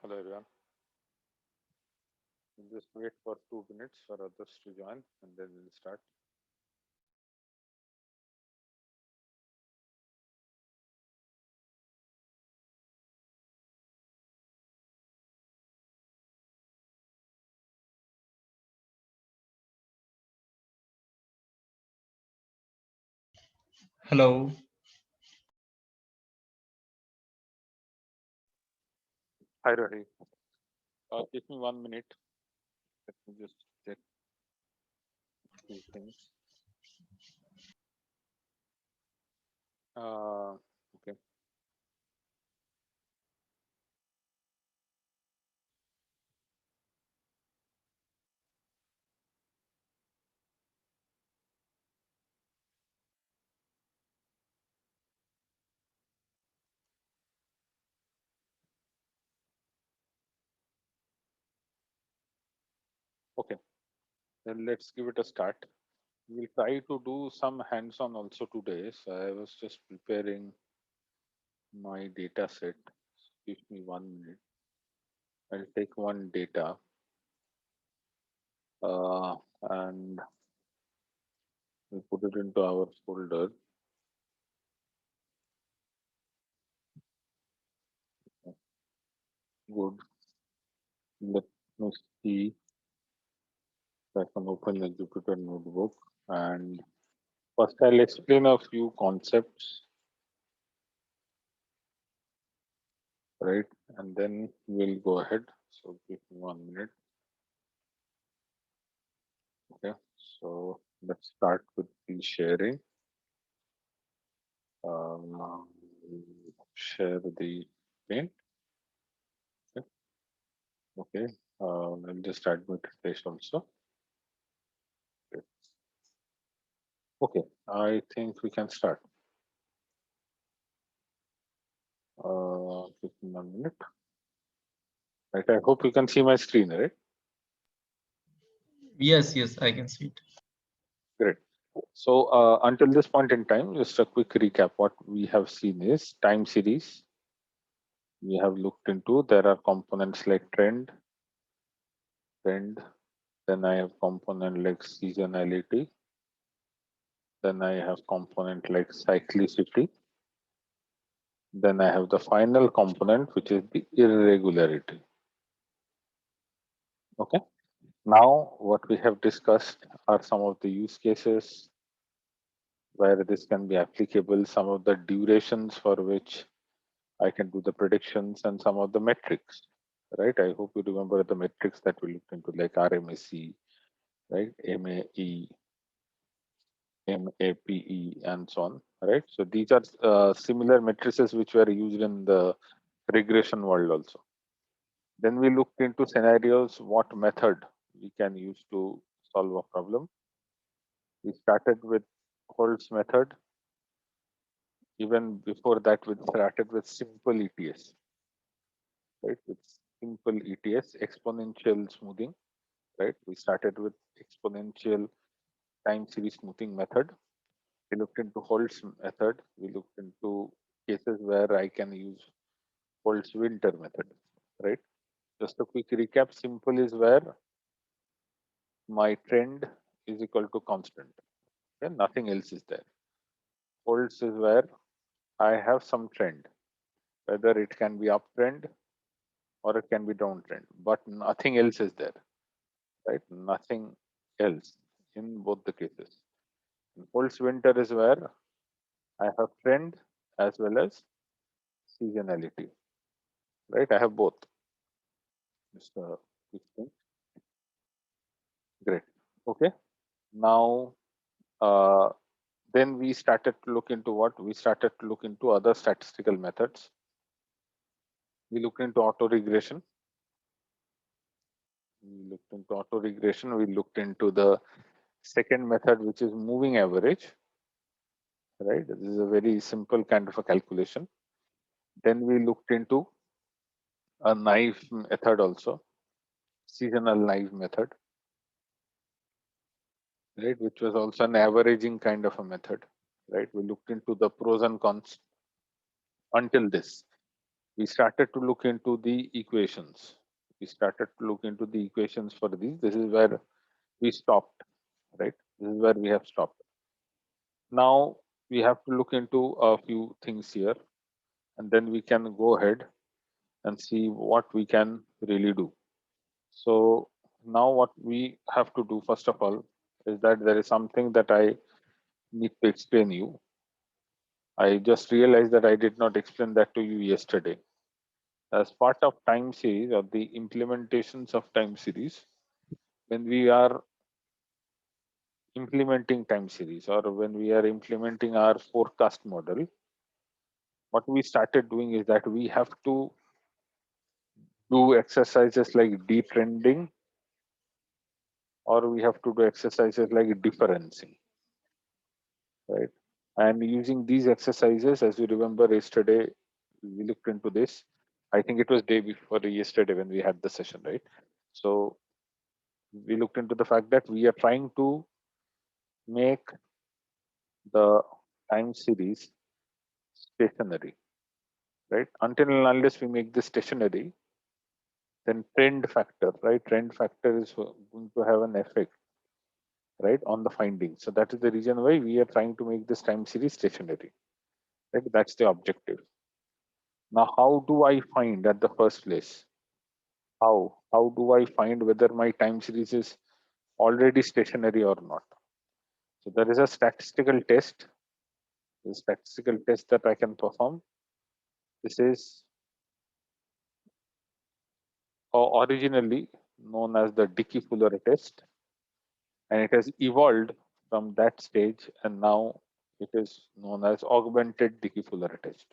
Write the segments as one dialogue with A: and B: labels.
A: Hello everyone. We'll just wait for 2 minutes for others to join and then we'll start.
B: Hello.
A: Hi Rahi. Give me 1 minute. Let me just check a few things. Okay. Okay. Then let's give it a start. We'll try to do some hands-on also today. So I was just preparing my data set. Give me 1 minute. I'll take one data and we'll put it into our folder. Good. Let me see if I can open the Jupyter notebook. And first, I'll explain a few concepts, right? And then we'll go ahead. So give me 1 minute. Okay. So let's start with the sharing. Um, share the screen. Okay. Okay. I'll just admit this also. Okay. Okay. I think we can start. Give me 1 minute. Right. I hope you can see my screen, right?
B: Yes, I can see it.
A: Great. So until this point in time, just a quick recap. What we have seen is time series. We have looked into. There are components like trend. Then I have component like seasonality. Then I have component like cyclicity. Then I have the final component, which is the irregularity. Okay. Now, what we have discussed are some of the use cases where this can be applicable, some of the durations for which I can do the predictions, and some of the metrics, right? I hope you remember the metrics that we looked into, like RMSE, right? MAE, MAPE, and so on, right? So these are similar matrices which were used in the regression world also. Then we looked into scenarios, what method we can use to solve a problem. We started with Holt's method. Even before that, we started with simple ETS, right? With simple ETS, exponential smoothing, right? We started with exponential time series smoothing method. We looked into Holt's method. We looked into cases where I can use Holt's winter method, right? Just a quick recap. Simple is where my trend is equal to constant. Okay? Nothing else is there. Holt's is where I have some trend, whether it can be uptrend or it can be downtrend, but nothing else is there, right? Nothing else in both the cases. Holt's winter is where I have trend as well as seasonality, right? I have both. Mr. Great. Okay. Now, uh, then we started to look into what? We started to look into other statistical methods. We looked into auto regression. We looked into auto regression. We looked into the second method, which is moving average, right? This is a very simple kind of a calculation. Then we looked into a naive method also, seasonal naive method, right? Which was also an averaging kind of a method, right? We looked into the pros and cons until this. we started to look into the equations. We started to look into the equations for these. This is where we stopped, right? This is where we have stopped. Now we have to look into a few things here, and then we can go ahead and see what we can really do. So now what we have to do first of all is that there is something that I need to explain you. I just realized that I did not explain that to you yesterday. As part of time series or the implementations of time series, when we are implementing time series or when we are implementing our forecast model, what we started doing is that we have to do exercises like detrending, or we have to do exercises like differencing, right? And using these exercises, as you remember yesterday, we looked into this. I think it was day before yesterday when we had the session, right? So we looked into the fact that we are trying to make the time series stationary, right? Until and unless we make this stationary, then trend factor, right? Trend factor is going to have an effect, right, on the findings. So that is the reason why we are trying to make this time series stationary, right? That's the objective. Now, how do I find at the first place? How do I find whether my time series is already stationary or not? So there is a statistical test, a statistical test that I can perform. This is originally known as the Dickey-Fuller test, and it has evolved from that stage, and now it is known as augmented Dickey-Fuller test.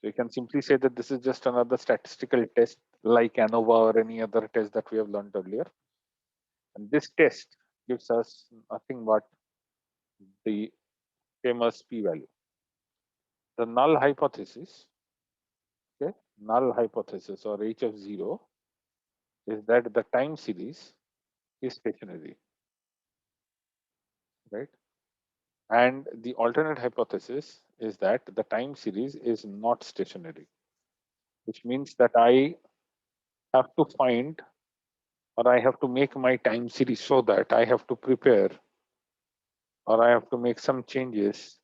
A: So you can simply say that this is just another statistical test like ANOVA or any other test that we have learned earlier. And this test gives us nothing but the famous p-value. The null hypothesis, okay, null hypothesis or h of 0 is that the time series is stationary, right? And the alternate hypothesis is that the time series is not stationary, which means that I have to find or I have to make my time series so that I have to prepare or I have to make some changes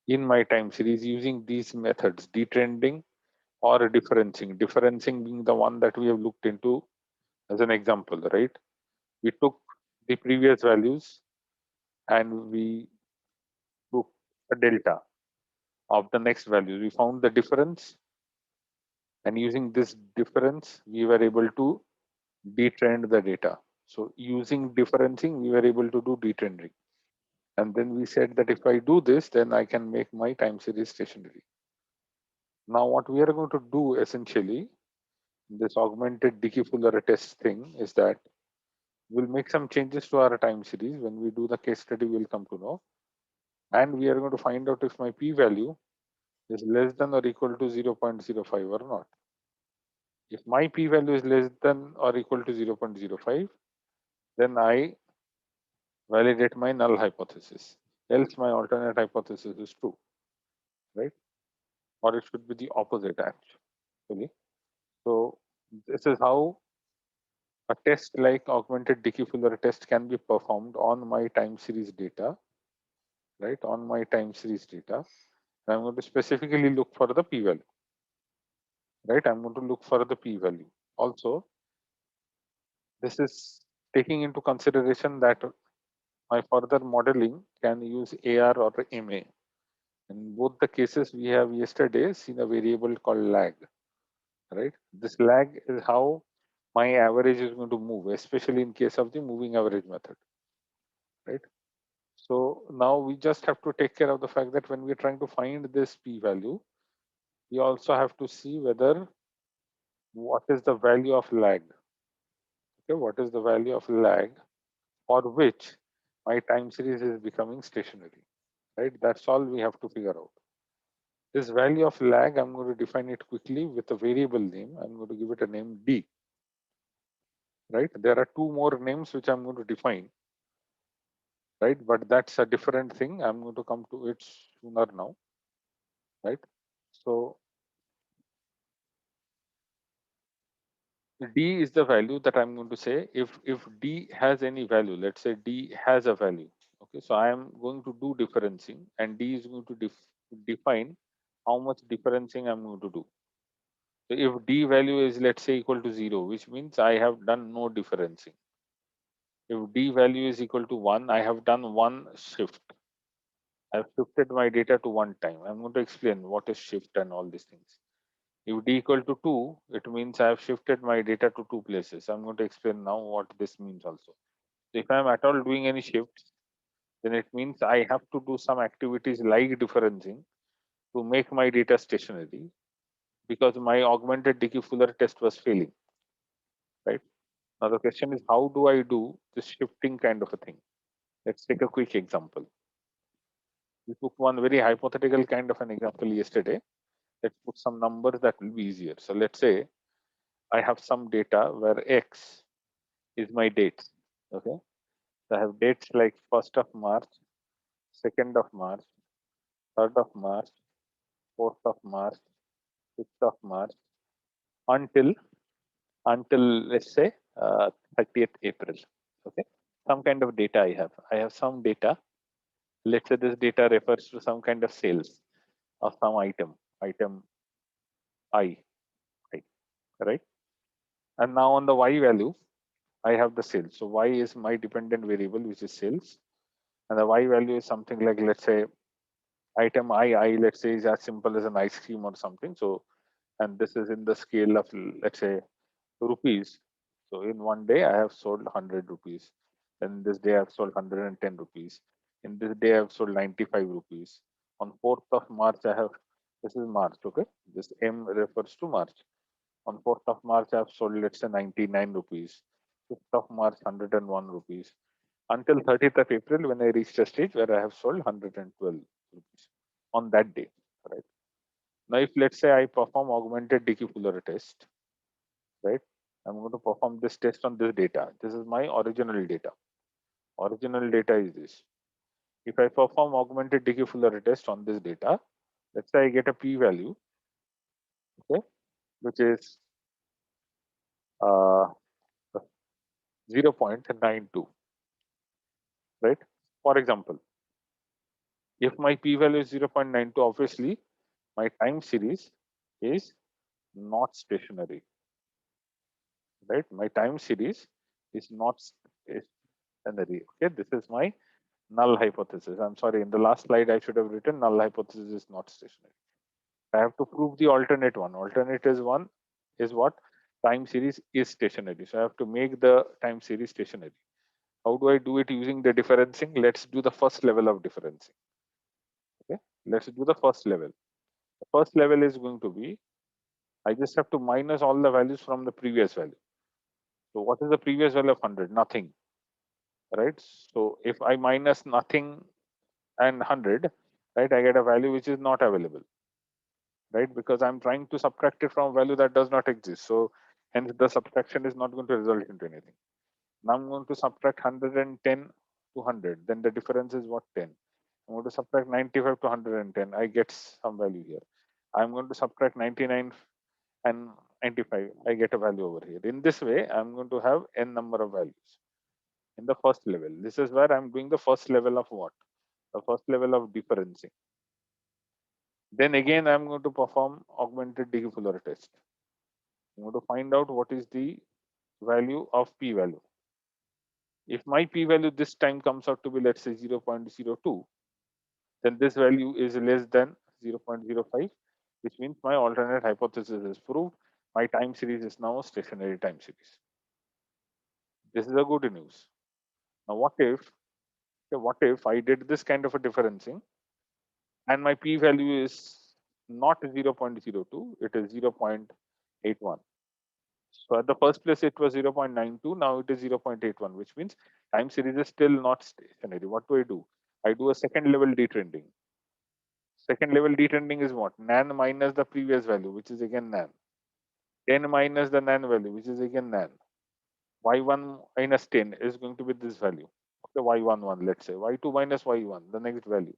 A: in my time series using these methods, detrending or differencing. Differencing being the one that we have looked into as an example, right? We took the previous values and we took a delta of the next values. We found the difference, and using this difference, we were able to detrend the data. So using differencing, we were able to do detrending. And then we said that if I do this, then I can make my time series stationary. Now, what we are going to do essentially, this augmented Dickey-Fuller test thing, is that we'll make some changes to our time series. When we do the case study, we'll come to know. And we are going to find out if my p-value is less than or equal to 0.05 or not. If my p-value is less than or equal to 0.05, then I validate my null hypothesis. Else my alternate hypothesis is true, right? Or it should be the opposite actually. So this is how a test like augmented Dickey-Fuller test can be performed on my time series data, right? On my time series data. I'm going to specifically look for the p-value, right? I'm going to look for the p-value. Also, this is taking into consideration that my further modeling can use AR or MA. In both the cases, we have yesterday seen a variable called lag, right? This lag is how my average is going to move, especially in case of the moving average method, right? So now we just have to take care of the fact that when we're trying to find this p-value, we also have to see whether what is the value of lag. Okay, what is the value of lag for which my time series is becoming stationary, right? That's all we have to figure out. This value of lag, I'm going to define it quickly with a variable name. I'm going to give it a name D, right? There are two more names which I'm going to define, right? But that's a different thing. I'm going to come to it sooner now, right? So D is the value that I'm going to say. If D has any value, let's say D has a value. Okay, so I am going to do differencing, and D is going to define how much differencing I'm going to do. So if D value is, let's say, equal to 0, which means I have done no differencing. If D value is equal to 1, I have done one shift. I've shifted my data to one time. I'm going to explain what is shift and all these things. If D equal to 2, it means I have shifted my data to two places. I'm going to explain now what this means also. So if I'm at all doing any shifts, then it means I have to do some activities like differencing to make my data stationary, because my augmented Dickey-Fuller test was failing, right? Now the question is, how do I do this shifting kind of a thing? Let's take a quick example. We took one very hypothetical kind of an example yesterday. Let's put some numbers that will be easier. So let's say I have some data where X is my dates. Okay. So I have dates like 1st of March, 2nd of March, 3rd of March, 4th of March, 5th of March, until let's say 30th April. Okay. Some kind of data I have. I have some data. Let's say this data refers to some kind of sales of some item I, I, right? And now on the Y value, I have the sales. So Y is my dependent variable, which is sales. And the Y value is something like, let's say, item I, let's say, is as simple as an ice cream or something. So, and this is in the scale of, let's say, rupees. So in one day, I have sold 100 rupees. Then this day, I've sold 110 rupees. In this day, I've sold 95 rupees. On 4th of March, I have, this is March, okay? This M refers to March. On 4th of March, I've sold, let's say, 99 rupees. 5th of March, 101 rupees. Until 30th of April, when I reached a stage where I have sold 112 rupees on that day, right? Now, if let's say I perform augmented Dickey-Fuller test, right? I'm going to perform this test on this data. This is my original data. Original data is this. If I perform augmented Dickey-Fuller test on this data, let's say I get a p-value, okay, which is uh, 0.92, right? For example, if my p-value is 0.92, obviously my time series is not stationary, right? My time series is not stationary. Okay, this is my null hypothesis. I'm sorry, in the last slide I should have written null hypothesis is not stationary. I have to prove the alternate one. Alternate is one is what? Time series is stationary. So I have to make the time series stationary. How do I do it using the differencing? Let's do the first level of differencing. Okay, let's do the first level. The first level is going to be, I just have to minus all the values from the previous value. So what is the previous value of 100? Nothing, right? So if I minus nothing and 100, right, I get a value which is not available, right? Because I'm trying to subtract it from a value that does not exist. So hence the subtraction is not going to result into anything. Now I'm going to subtract 110 to 100. Then the difference is what? 10. I'm going to subtract 95 to 110. I get some value here. I'm going to subtract 99 and 95. I get a value over here. In this way, I'm going to have n number of values in the first level. This is where I'm doing the first level of what? The first level of differencing. Then again, I'm going to perform augmented Dickey-Fuller test. I'm going to find out what is the value of p-value. If my p-value this time comes out to be, let's say, 0.02, then this value is less than 0.05, which means my alternate hypothesis is proved. My time series is now a stationary time series. This is a good news. Now, what if I did this kind of a differencing and my p-value is not 0.02, it is 0.81. So at the first place, it was 0.92. Now it is 0.81, which means time series is still not stationary. What do? I do a second level detrending. Second level detrending is what? Nan minus the previous value, which is again nan. 10 minus the nan value, which is again nan. Y1 minus 10 is going to be this value. Okay, Y11, let's say. Y2 minus Y1, the next value,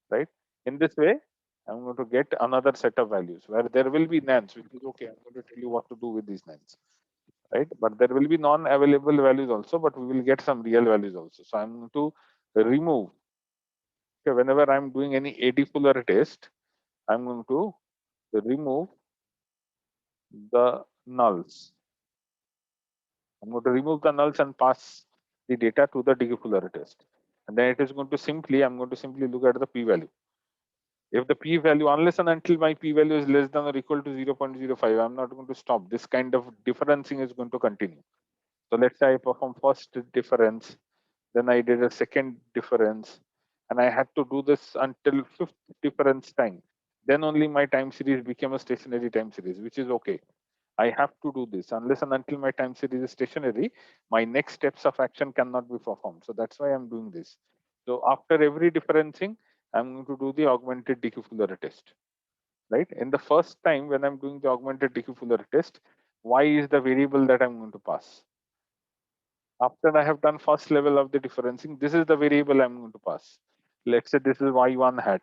A: right? In this way, I'm going to get another set of values where there will be nans, which is okay. I'm going to tell you what to do with these nans. right? But there will be non-available values also, but we will get some real values also. So I'm going to remove. Okay, whenever I'm doing any AD Fuller test, I'm going to remove the nulls. I'm going to remove the nulls and pass the data to the Dickey-Fuller test. And then it is going to simply, I'm going to simply look at the p-value. If the p-value, unless and until my p-value is less than or equal to 0.05, I'm not going to stop. This kind of differencing is going to continue. So let's say I perform first difference, then I did a second difference, and I had to do this until fifth difference time. Then only my time series became a stationary time series, which is okay. I have to do this unless and until my time series is stationary, my next steps of action cannot be performed. So that's why I'm doing this. So after every differencing, I'm going to do the augmented Dickey-Fuller test, right? In the first time when I'm doing the augmented Dickey-Fuller test, y is the variable that I'm going to pass. After I have done first level of the differencing, this is the variable I'm going to pass. Let's say this is y1 hat.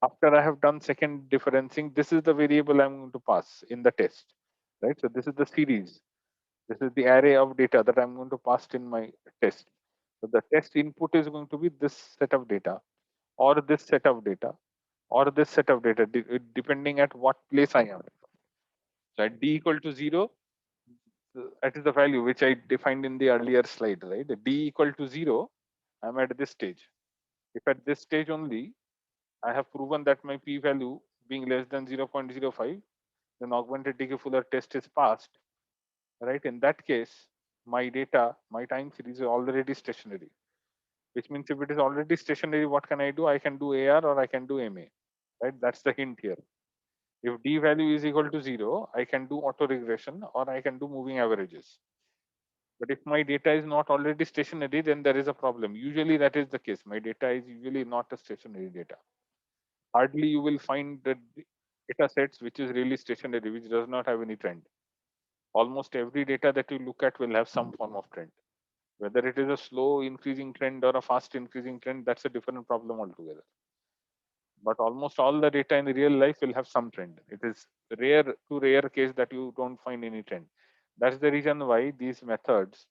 A: After I have done second differencing, this is the variable I'm going to pass in the test, right? So this is the series. This is the array of data that I'm going to pass in my test. So the test input is going to be this set of data, or this set of data, or this set of data, depending at what place I am. So at d equal to 0, that is the value which I defined in the earlier slide, right? D equal to 0, I'm at this stage. If at this stage only, I have proven that my p-value being less than 0.05, then augmented Dickey-Fuller test is passed, right? In that case, my data, my time series is already stationary, which means if it is already stationary, what can I do? I can do AR or I can do MA, right? That's the hint here. If D value is equal to 0, I can do auto regression or I can do moving averages. But if my data is not already stationary, then there is a problem. Usually that is the case. My data is usually not a stationary data. Hardly you will find the data sets which is really stationary, which does not have any trend. Almost every data that you look at will have some form of trend. Whether it is a slow increasing trend or a fast increasing trend, that's a different problem altogether. But almost all the data in real life will have some trend. It is rare case that you don't find any trend. That's the reason why these methods,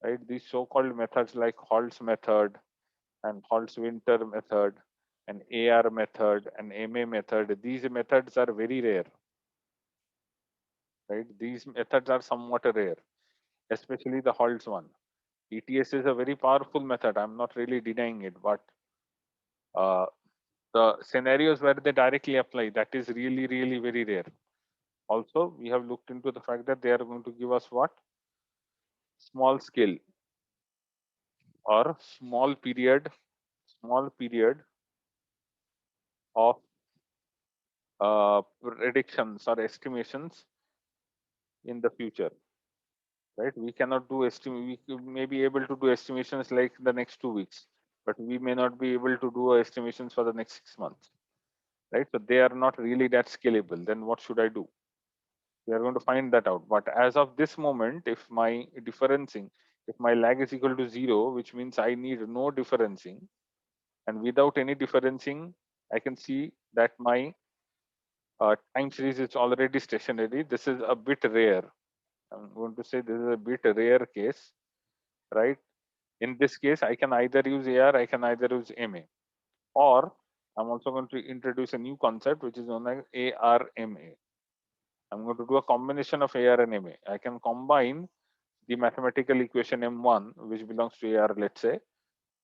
A: right, these so-called methods like Halt's method and Haltz-Winter method and AR method and MA method, these methods are very rare, right? These methods are somewhat rare, especially the Halt's one. ETS is a very powerful method. I'm not really denying it, but uh, the scenarios where they directly apply, that is really, really very rare. Also, we have looked into the fact that they are going to give us what? Small scale or small period of predictions or estimations in the future, right? We cannot do we may be able to do estimations like the next 2 weeks, but we may not be able to do estimations for the next 6 months, right? So they are not really that scalable. Then what should I do? We are going to find that out. But as of this moment, if my differencing, if my lag is equal to 0, which means I need no differencing, and without any differencing, I can see that my time series is already stationary. This is a bit rare. I'm going to say this is a bit rare case, right? In this case, I can either use AR, I can either use MA, or I'm also going to introduce a new concept which is known as ARMA. I'm going to do a combination of AR and MA. I can combine the mathematical equation M1, which belongs to AR, let's say,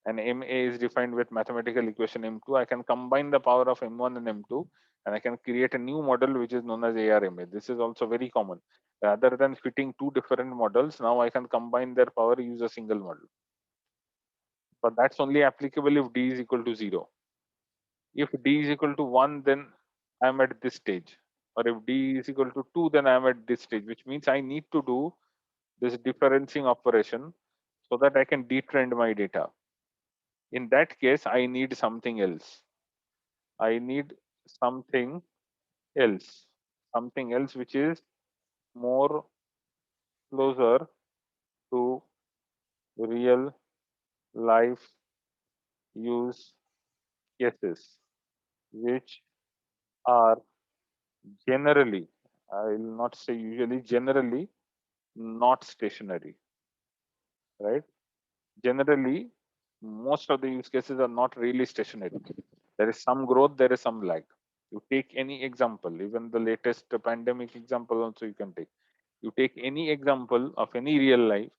A: and MA is defined with mathematical equation M2. I can combine the power of M1 and M2, and I can create a new model which is known as ARMA. This is also very common. Rather than fitting two different models, now I can combine their power, use a single model. But that's only applicable if D is equal to 0. If D is equal to 1, then I'm at this stage. Or if D is equal to 2, then I'm at this stage, which means I need to do this differencing operation so that I can detrend my data. In that case, I need something else. I need something something else which is more closer to real life use cases, which are generally, I will not say usually, generally not stationary, right? Generally, most of the use cases are not really stationary. There is some growth, there is some lag. You take any example, even the latest pandemic example also you can take. You take any example of any real life,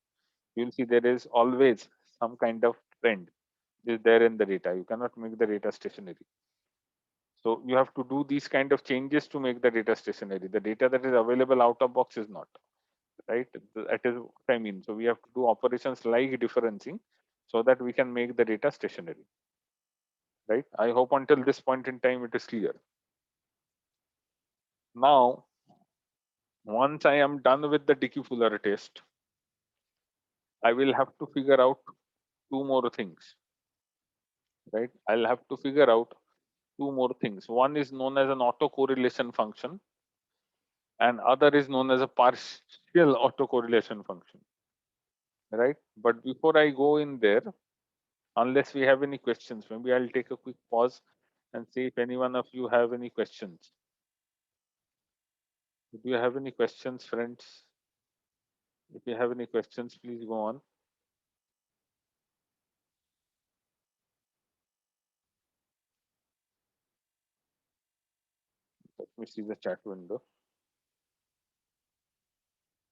A: you'll see there is always some kind of trend is there in the data. You cannot make the data stationary. So you have to do these kind of changes to make the data stationary. The data that is available out of box is not, right? That is what I mean. So we have to do operations like differencing so that we can make the data stationary, right? I hope until this point in time it is clear. Now, once I am done with the Dickey-Fuller test, I will have to figure out two more things, right? I'll have to figure out two more things. One is known as an autocorrelation function, and other is known as a partial autocorrelation function, right? But before I go in there, unless we have any questions, maybe I'll take a quick pause and see if any one of you have any questions. Do you have any questions, friends? If you have any questions, please go on. Let me see the chat window.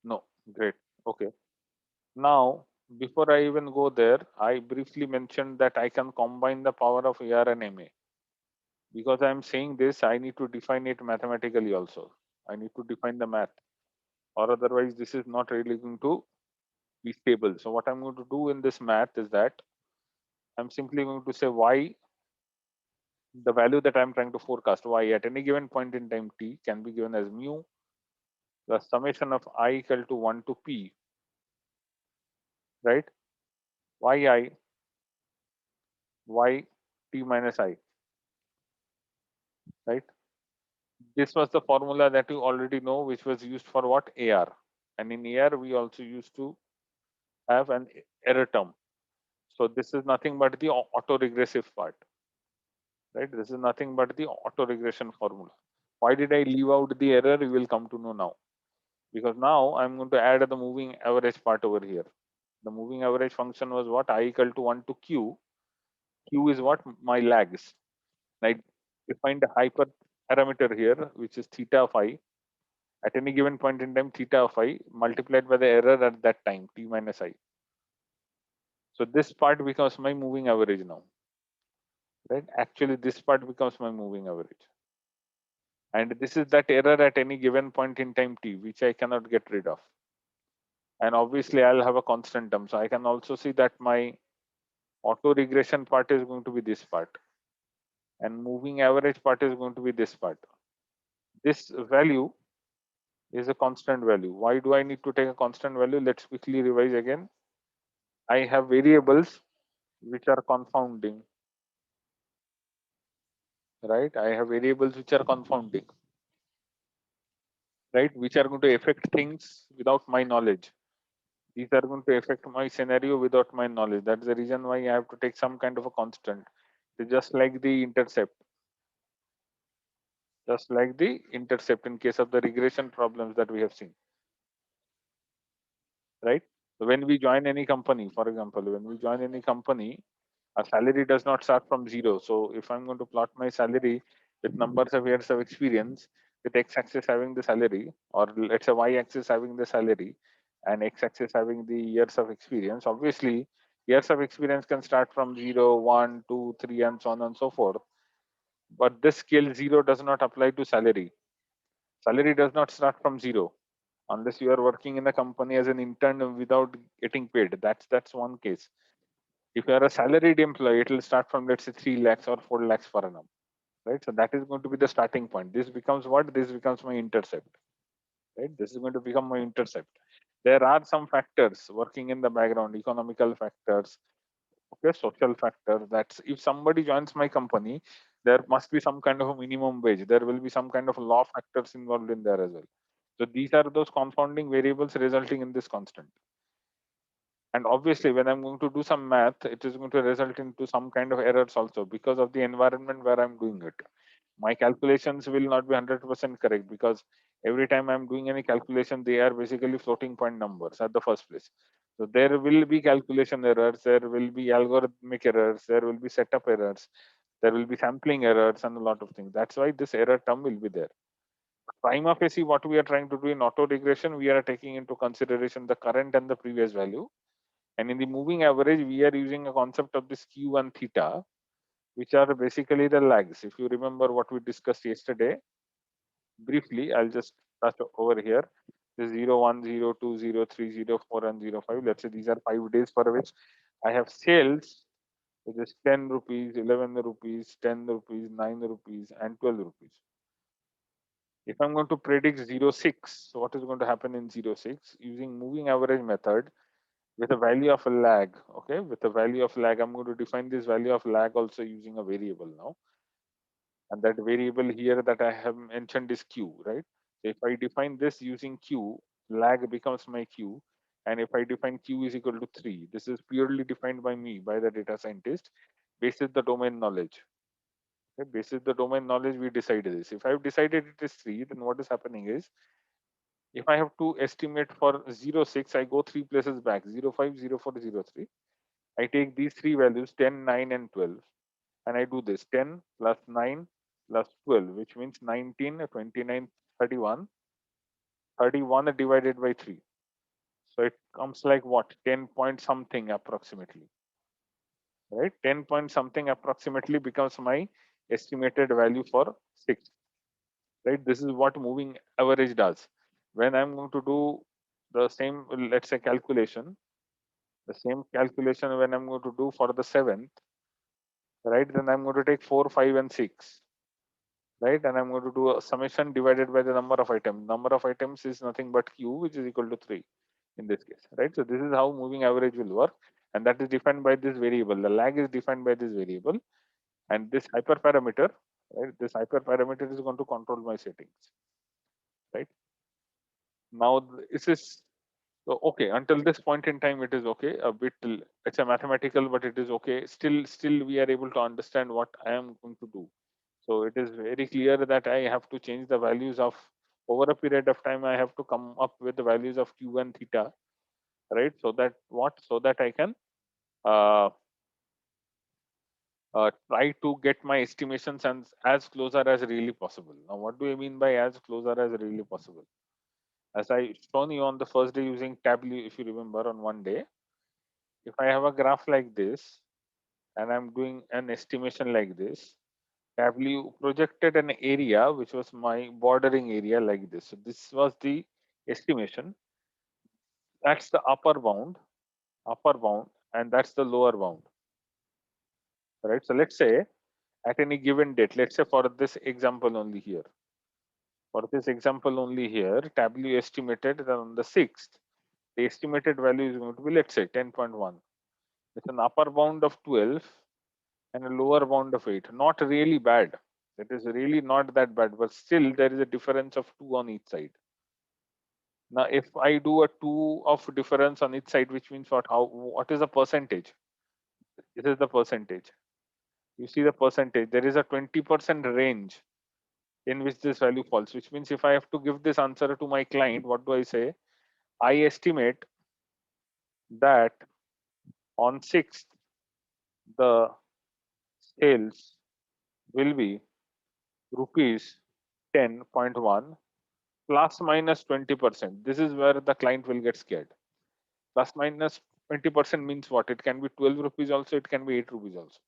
A: No, great. Okay. Now, before I even go there, I briefly mentioned that I can combine the power of AR and MA. Because I'm saying this, I need to define it mathematically also. I need to define the math, or otherwise this is not really going to be stable. So what I'm going to do in this math is that I'm simply going to say y, the value that I'm trying to forecast, y at any given point in time t can be given as mu the summation of I equal to 1 to p, right? yi y t minus I, right? This was the formula that you already know, which was used for what? AR. And in AR, we also used to have an error term. So this is nothing but the autoregressive part, right? This is nothing but the autoregression formula. Why did I leave out the error? You will come to know now. Because now I'm going to add the moving average part over here. The moving average function was what? I equal to 1 to q. Q is what? My lags. I defined a hyperparameter here, which is theta of I. At any given point in time, theta of I multiplied by the error at that time, t minus I. So this part becomes my moving average now, right? Actually, this part becomes my moving average. And this is that error at any given point in time t, which I cannot get rid of. And obviously, I'll have a constant term. So I can also see that my auto regression part is going to be this part. And moving average part is going to be this part. This value is a constant value. Why do I need to take a constant value? Let's quickly revise again. I have variables which are confounding, right? I have variables which are confounding, right? Which are going to affect things without my knowledge. These are going to affect my scenario without my knowledge. That's the reason why I have to take some kind of a constant. It's just like the intercept, in case of the regression problems that we have seen, right? So when we join any company, for example, when we join any company, our salary does not start from zero. So if I'm going to plot my salary with numbers of years of experience, with x-axis having the salary, or let's say y-axis having the salary, and x-axis having the years of experience, obviously years of experience can start from 0, 1, 2, 3, and so on and so forth. But this scale 0 does not apply to salary. Salary does not start from 0 unless you are working in a company as an intern without getting paid. That's one case. If you are a salaried employee, it will start from, let's say, 3 lakhs or 4 lakhs per annum, right? So that is going to be the starting point. This becomes what? This becomes my intercept, right? This is going to become my intercept. There are some factors working in the background, economical factors, okay, social factors. That's if somebody joins my company, there must be some kind of a minimum wage. There will be some kind of law factors involved in there as well. So these are those confounding variables resulting in this constant. And obviously, when I'm going to do some math, it is going to result into some kind of errors also because of the environment where I'm doing it. My calculations will not be 100% correct, because every time I'm doing any calculation, they are basically floating point numbers at the first place. So there will be calculation errors, there will be algorithmic errors, there will be setup errors, there will be sampling errors, and a lot of things. That's why this error term will be there. Prima facie, what we are trying to do in auto regression, we are taking into consideration the current and the previous value. And in the moving average, we are using a concept of this Q and theta, which are basically the lags. If you remember what we discussed yesterday, briefly, I'll just touch over here. The 0, 1, 0, 2, 0, 3, 0, 4, and 0, 5. Let's say these are 5 days for which I have sales, which is 10 rupees, 11 rupees, 10 rupees, 9 rupees, and 12 rupees. If I'm going to predict 0.6, so what is going to happen in 0.6 using moving average method with a value of a lag? Okay, with a value of lag, I'm going to define this value of lag also using a variable now. And that variable here that I have mentioned is Q, right? So if I define this using Q, lag becomes my Q. And if I define Q is equal to 3, this is purely defined by me, by the data scientist, basis the domain knowledge. Okay, basis the domain knowledge, we decided this. If I've decided it is 3, then what is happening is, if I have to estimate for 0.6, I go 3 places back, 0.5, 0.4, 0.3. I take these 3 values, 10, 9, and 12. And I do this 10 plus 9 plus 12, which means 19, 29, 31. 31 divided by 3. So it comes like what? 10 point something approximately, right? 10 point something approximately becomes my estimated value for 6, right? This is what moving average does. When I'm going to do the same, let's say calculation, the same calculation when I'm going to do for the 7th, right? Then I'm going to take 4, 5, and 6, right? And I'm going to do a summation divided by the number of items. Number of items is nothing but Q, which is equal to 3 in this case, right? So this is how moving average will work. And that is defined by this variable. The lag is defined by this variable. And this hyperparameter, right? This hyperparameter is going to control my settings, right? Now, this is so okay. Until this point in time, it is okay. A bit, it's a mathematical, but it is okay. Still, we are able to understand what I am going to do. So it is very clear that I have to change the values of, over a period of time. I have to come up with the values of Q and theta, right? So that what? So that I can uh, try to get my estimations and as closer as really possible. Now, what do I mean by as closer as really possible? As I shown you on the first day using Tableau, if you remember, on one day, if I have a graph like this and I'm doing an estimation like this, Tableau projected an area which was my bordering area like this. So this was the estimation. That's the upper bound, and that's the lower bound. Right. So let's say at any given date, let's say for this example only here. For this example only here, Tableau estimated that on the 6th, the estimated value is going to be, let's say, 10.1. With an upper bound of 12 and a lower bound of 8. Not really bad. It is really not that bad, but still there is a difference of 2 on each side. Now, if I do a 2 of difference on each side, which means what? What is the percentage? This is the percentage. You see the percentage. There is a 20% range in which this value falls, which means if I have to give this answer to my client, what do I say? I estimate that on 6th, the sales will be rupees 10.1 plus minus 20%. This is where the client will get scared. Plus minus 20% means what? It can be 12 rupees also, it can be 8 rupees also.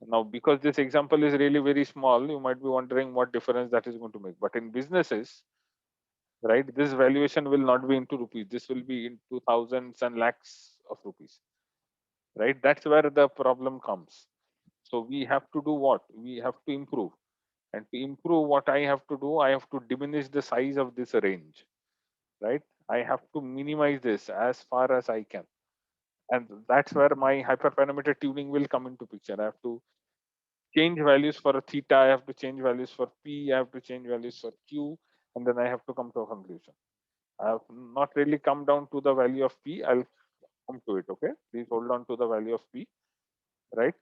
A: Now, because this example is really very small, you might be wondering what difference that is going to make. But in businesses, right, this valuation will not be into rupees. This will be into thousands and lakhs of rupees, right? That's where the problem comes. So we have to do what? We have to improve. And to improve, what I have to do, I have to diminish the size of this range, right? I have to minimize this as far as I can. And that's where my hyperparameter tuning will come into picture. I have to change values for a theta, I have to change values for P, I have to change values for Q, and then I have to come to a conclusion. I have not really come down to the value of P. I'll come to it, okay? Please hold on to the value of P, right?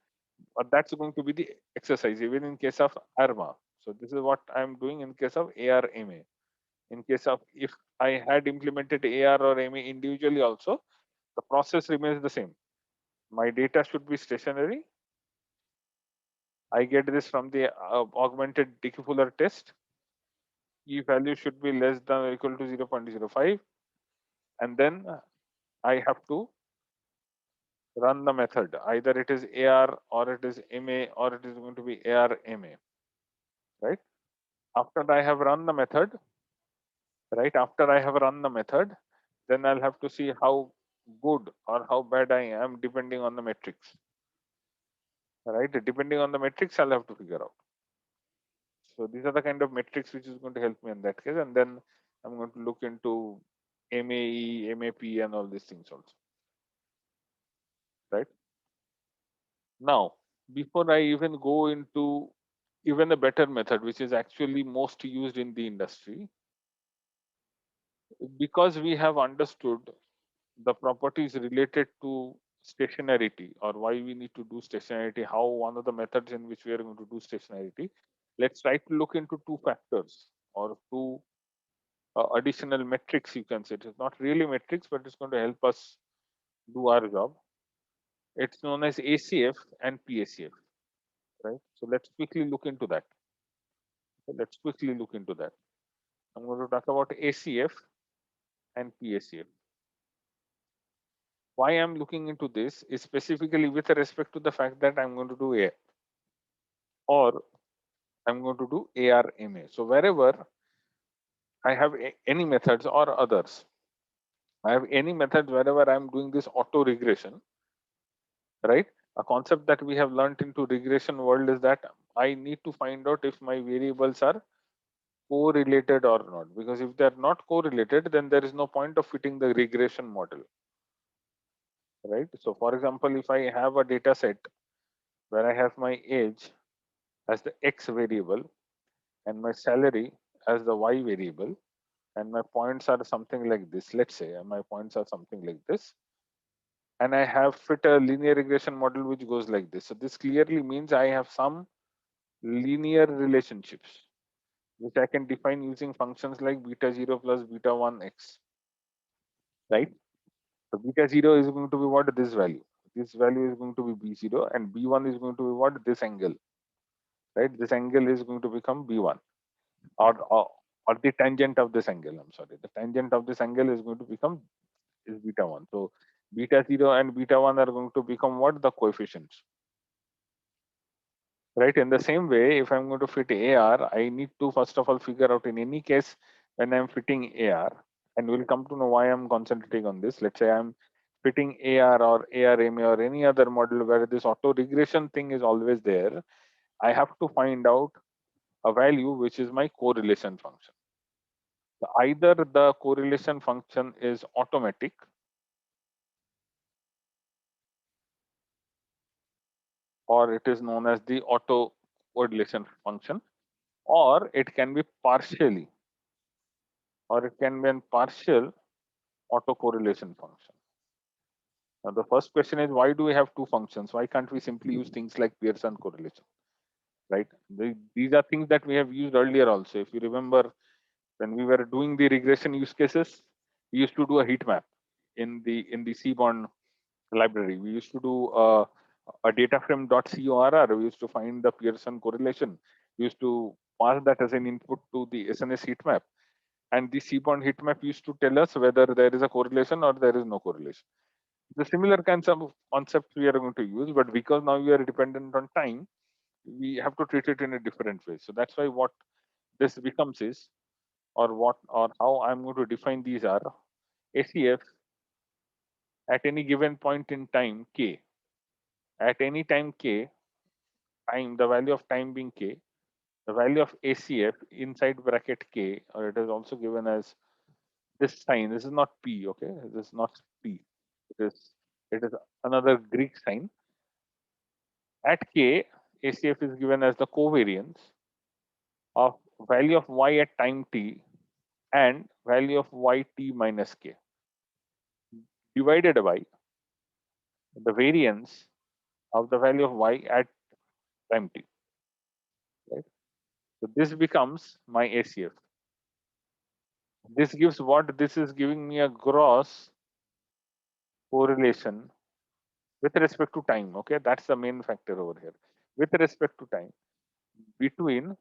A: But that's going to be the exercise, even in case of ARMA. So this is what I'm doing in case of AR MA. In case of if I had implemented AR or MA individually also, the process remains the same. My data should be stationary. I get this from the augmented Dickey-Fuller test. E value should be less than or equal to 0.05, and then I have to run the method. Either it is AR or it is MA or it is going to be AR MA, right? After I have run the method, right? After I have run the method, then I'll have to see how good or how bad I am depending on the metrics, right? Depending on the metrics, I'll have to figure out. So these are the kind of metrics which is going to help me in that case. And then I'm going to look into MAE, MAP and all these things also, right? Now, before I even go into even a better method, which is actually most used in the industry, because we have understood the properties related to stationarity or why we need to do stationarity, how one of the methods in which we are going to do stationarity, let's try to look into two factors or two additional metrics, you can say. It's not really metrics, but it's going to help us do our job. It's known as ACF and PACF, right? So let's quickly look into that. Let's quickly look into that. I'm going to talk about ACF and PACF. Why I'm looking into this is specifically with respect to the fact that I'm going to do A or I'm going to do ARMA. So wherever I have any methods or others, I have any methods wherever I'm doing this auto regression, right? A concept that we have learned into regression world is that I need to find out if my variables are correlated or not, because if they're not correlated, then there is no point of fitting the regression model, right? So for example, if I have a data set where I have my age as the X variable and my salary as the Y variable, and my points are something like this, let's say, and my points are something like this, and I have fit a linear regression model which goes like this. So this clearly means I have some linear relationships which I can define using functions like beta 0 plus beta 1 x, right? So beta 0 is going to be what? This value. This value is going to be b0 and b1 is going to be what? This angle, right? This angle is going to become b1 or the tangent of this angle. I'm sorry, the tangent of this angle is going to become is beta 1. So beta 0 and beta 1 are going to become what? The coefficients, right? In the same way, if I'm going to fit AR, I need to first of all figure out in any case when I'm fitting AR, and we'll come to know why I'm concentrating on this. Let's say I'm fitting AR or ARMA or any other model where this auto regression thing is always there. I have to find out a value which is my correlation function. So either the correlation function is automatic or it is known as the auto correlation function, or it can be partially, or it can be a partial autocorrelation function. Now, the first question is, why do we have two functions? Why can't we simply use things like Pearson correlation, right? These are things that we have used earlier also. If you remember, when we were doing the regression use cases, we used to do a heat map in the Seaborn library. We used to do a data frame.corr. We used to find the Pearson correlation. We used to pass that as an input to the SNS heat map. And the Seaborn heat map used to tell us whether there is a correlation or there is no correlation. The similar kinds of concepts we are going to use, but because now we are dependent on time, we have to treat it in a different way. So that's why what this becomes is, or what or how I'm going to define these are ACF at any given point in time k. At any time k, time, the value of time being k, the value of ACF inside bracket k, or it is also given as this sign. This is not p, okay? This is not p. It is another Greek sign. At k, ACF is given as the covariance of value of y at time t and value of yt minus k divided by the variance of the value of y at time t, right? So this becomes my ACF. This gives what? This is giving me a gross correlation with respect to time. Okay, that's the main factor over here. With respect to time, between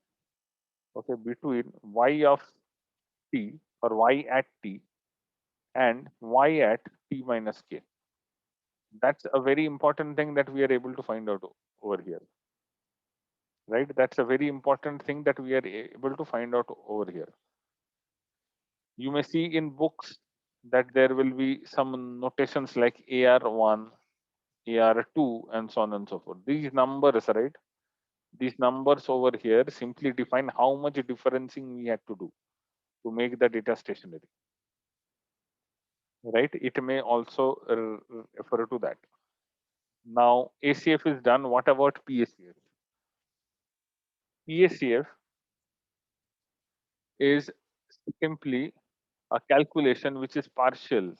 A: between y of t or y at t and y at t minus k. That's a very important thing that we are able to find out over here, right? That's a very important thing that we are able to find out over here. You may see in books that there will be some notations like AR1, AR2, and so on and so forth. These numbers, right? These numbers over here simply define how much differencing we had to do to make the data stationary, right? It may also refer to that. Now, ACF is done. What about PACF? PACF is simply a calculation which is partial,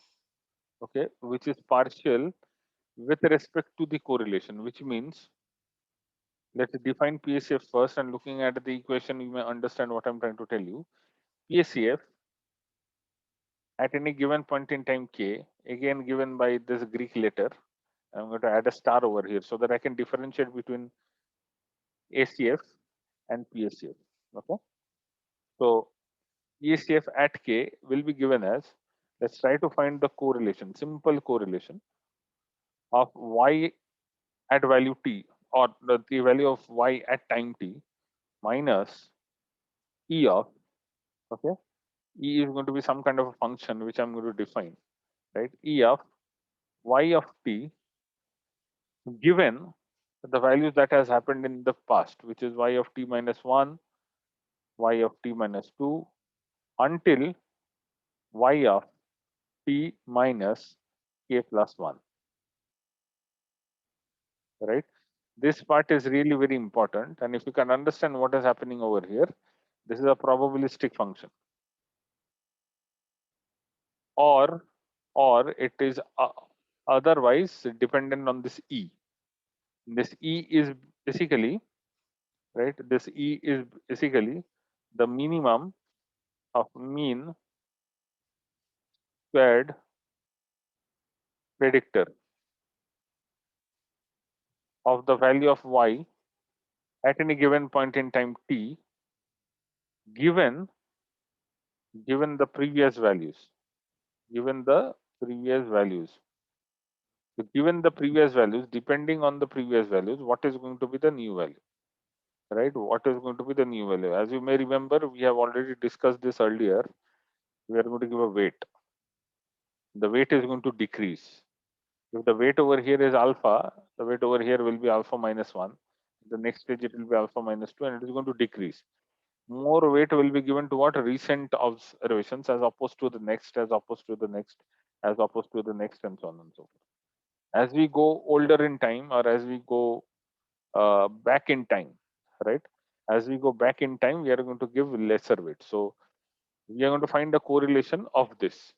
A: okay, which is partial with respect to the correlation, which means let's define PACF first, and looking at the equation, you may understand what I'm trying to tell you. PACF at any given point in time k, again given by this Greek letter. I'm going to add a star over here so that I can differentiate between ACF and PACF. Okay, so PACF at k will be given as, let's try to find the correlation, simple correlation of y at value t, or the value of y at time t minus e of, okay, e is going to be some kind of a function which I'm going to define, right? E of y of t given the values that has happened in the past, which is y of t minus 1, y of t minus 2, until y of t minus k plus 1, right? This part is really very important, and if you can understand what is happening over here, this is a probabilistic function, or it is otherwise dependent on this e. This e is basically, right, this e is basically the minimum of mean squared predictor of the value of y at any given point in time t, given the previous values, given the previous values. So given the previous values, depending on the previous values, what is going to be the new value, right? What is going to be the new value? As you may remember, we have already discussed this earlier. We are going to give a weight. The weight is going to decrease. If the weight over here is alpha, the weight over here will be alpha minus 1. The next stage it will be alpha minus 2, and it is going to decrease. More weight will be given to what? Recent observations, as opposed to the next, as opposed to the next, as opposed to the next, and so on and so forth. As we go older in time, or as we go back in time, right? As we go back in time, we are going to give lesser weight. So we are going to find a correlation of this.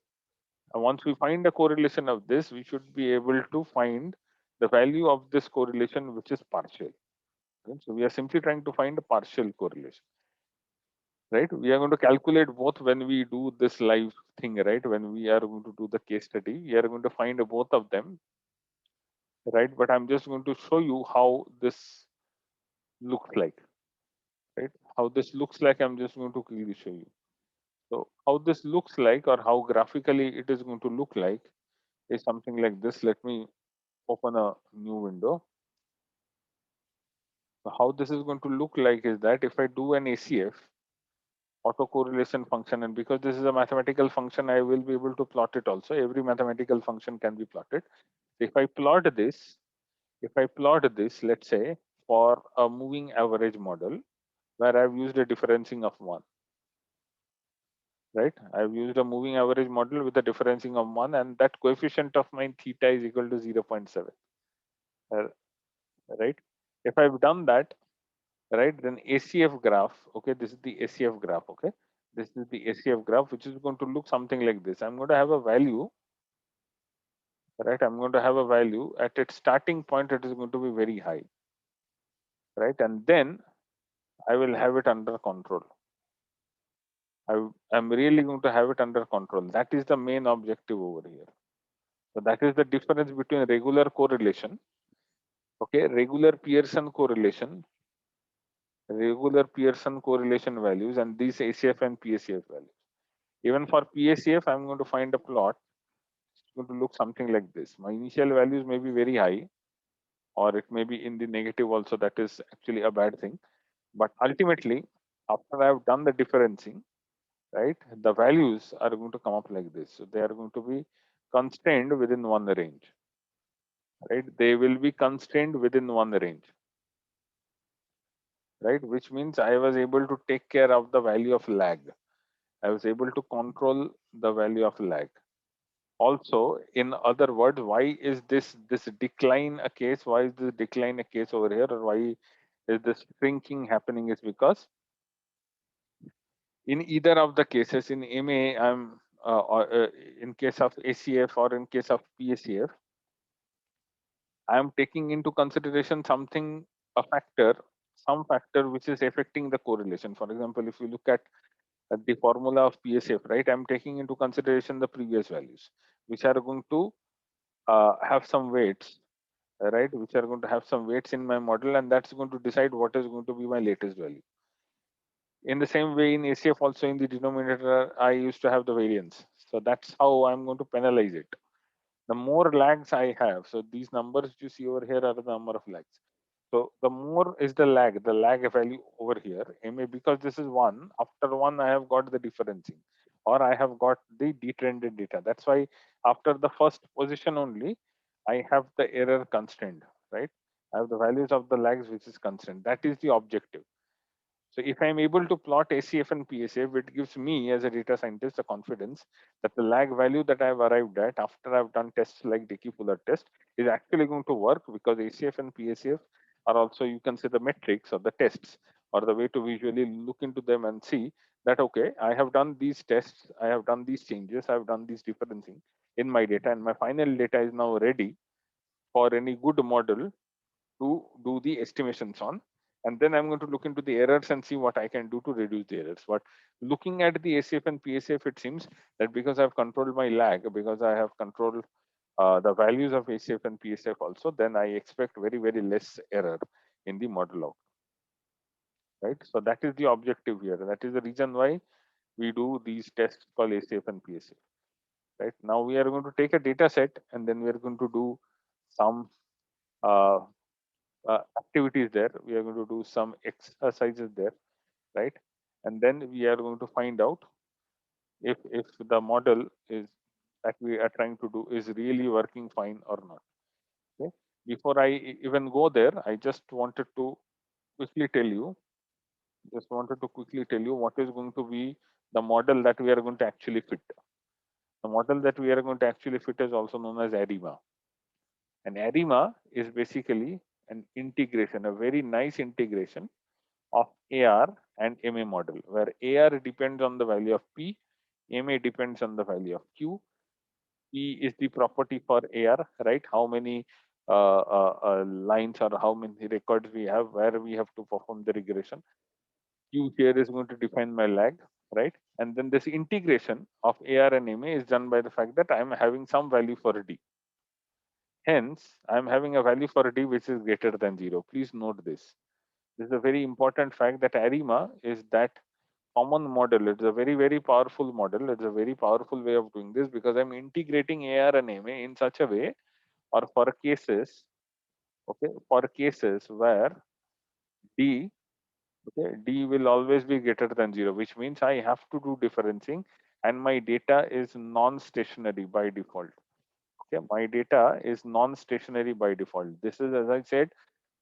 A: And once we find a correlation of this, we should be able to find the value of this correlation, which is partial. Right? So we are simply trying to find a partial correlation. Right? We are going to calculate both when we do this live thing, right? When we are going to do the case study, we are going to find both of them, right? But I'm just going to show you how this looks like, right? How this looks like, I'm just going to clearly show you. So how this looks like, or how graphically it is going to look like, is something like this. Let me open a new window. So how this is going to look like is that if I do an ACF, autocorrelation function, and because this is a mathematical function, I will be able to plot it also. Every mathematical function can be plotted. If I plot this, let's say for a moving average model where I've used a differencing of 1, right? I've used a moving average model with a differencing of 1, and that coefficient of mine theta is equal to 0.7, right? If I've done that, right, then ACF graph, okay, this is the ACF graph, okay, this is the ACF graph, which is going to look something like this. I'm going to have a value, right? I'm going to have a value at its starting point. It is going to be very high, right? And then I will have it under control. I'm really going to have it under control. That is the main objective over here. So that is the difference between regular correlation, okay, regular Pearson correlation values, and these ACF and PACF values. Even for PACF, I'm going to find a plot. It's going to look something like this. My initial values may be very high, or it may be in the negative also. That is actually a bad thing. But ultimately, after I've done the differencing, right, the values are going to come up like this. So they are going to be constrained within one range, right? They will be constrained within one range, right? Which means I was able to take care of the value of lag. I was able to control the value of lag. Also, in other words, why is this decline a case? Why is this decline a case over here? Or why is this shrinking happening? Is because in either of the cases, in MA, or in case of ACF or in case of PACF, I am taking into consideration some factor which is affecting the correlation. For example, if you look at the formula of PACF, right, I'm taking into consideration the previous values, which are going to have some weights, right, which are going to have some weights in my model, and that's going to decide what is going to be my latest value. In the same way, in ACF also, in the denominator, I used to have the variance. So that's how I'm going to penalize it. The more lags I have, so these numbers you see over here are the number of lags. So the more is the lag value over here, MA, because this is one, after one I have got the differencing, or I have got the detrended data. That's why after the first position only, I have the error constrained, right? I have the values of the lags which is constrained. That is the objective. So if I'm able to plot ACF and PACF, it gives me as a data scientist a confidence that the lag value that I've arrived at after I've done tests like Dickey-Fuller test is actually going to work, because ACF and PACF are also, you can say, the metrics or the tests or the way to visually look into them and see that, okay, I have done these tests, I have done these changes, I've done these differencing in my data, and my final data is now ready for any good model to do the estimations on. And then I'm going to look into the errors and see what I can do to reduce the errors. But looking at the ACF and PACF, it seems that because I've controlled my lag, because I have controlled the values of ACF and PACF also, then I expect very, very less error in the model out. Right. So that is the objective here. That is the reason why we do these tests called ACF and PACF. Right. Now we are going to take a data set, and then we are going to do some uh, activities there. We are going to do some exercises there, right? And then we are going to find out if the model is that we are trying to do is really working fine or not. Okay. Before I even go there, I just wanted to quickly tell you, what is going to be the model that we are going to actually fit. The model that we are going to actually fit is also known as ARIMA. And ARIMA is basically an integration, a very nice integration of AR and MA model, where AR depends on the value of P, MA depends on the value of Q. P is the property for AR, right? How many lines or how many records we have, where we have to perform the regression. Q here is going to define my lag, right? And then this integration of AR and MA is done by the fact that I am having some value for D. Hence, I am having a value for D which is greater than 0. Please note this. This is a very important fact, that ARIMA is that common model. It's a very, very powerful model. It's a very powerful way of doing this, because I'm integrating AR and MA in such a way, or for cases, okay, for cases where D, okay, D will always be greater than 0, which means I have to do differencing, and my data is non-stationary by default. Okay, my data is non-stationary by default. This is, as I said,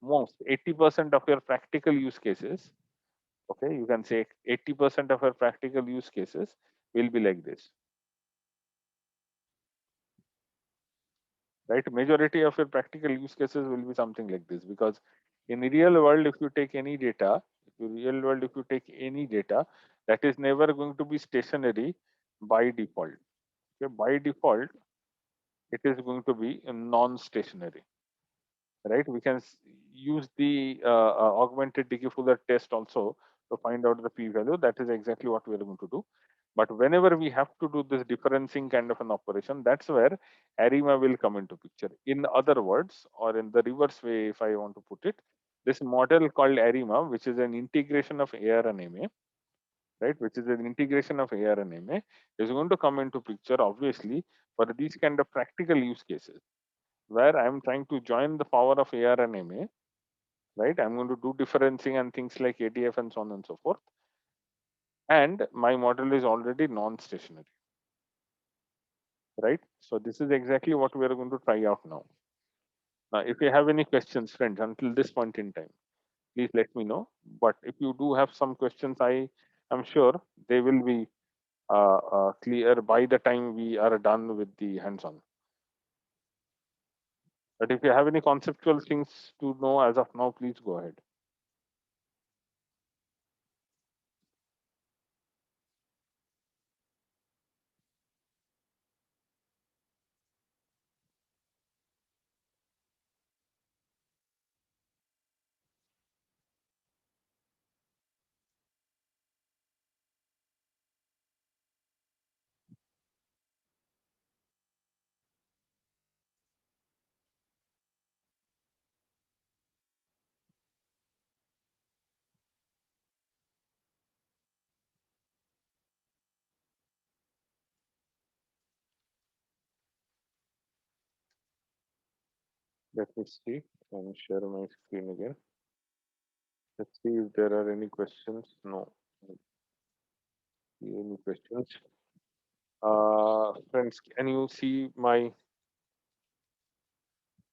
A: most 80% of your practical use cases, okay, you can say 80% of our practical use cases will be like this, right? Majority of your practical use cases will be something like this, because in the real world, if you take any data, that is never going to be stationary by default. Okay, by default, it is going to be non-stationary. right? We can use the augmented Dickey-Fuller test also to find out the p-value. That is exactly what we are going to do. But whenever we have to do this differencing kind of an operation, that's where ARIMA will come into picture. In other words, or in the reverse way, if I want to put it, this model called ARIMA, which is an integration of AR and MA, right, which is an integration of AR and MA, is going to come into picture, obviously, for these kind of practical use cases, where I'm trying to join the power of AR and MA, right? I'm going to do differencing and things like ADF and so on and so forth. And my model is already non-stationary, right? So this is exactly what we are going to try out now. Now, if you have any questions, friends, until this point in time, please let me know. But if you do have some questions, I am sure they will be clear by the time we are done with the hands-on. But if you have any conceptual things to know as of now, please go ahead. Let me see and share my screen again. Let's see if there are any questions. No, I don't see any questions. Friends, can you see my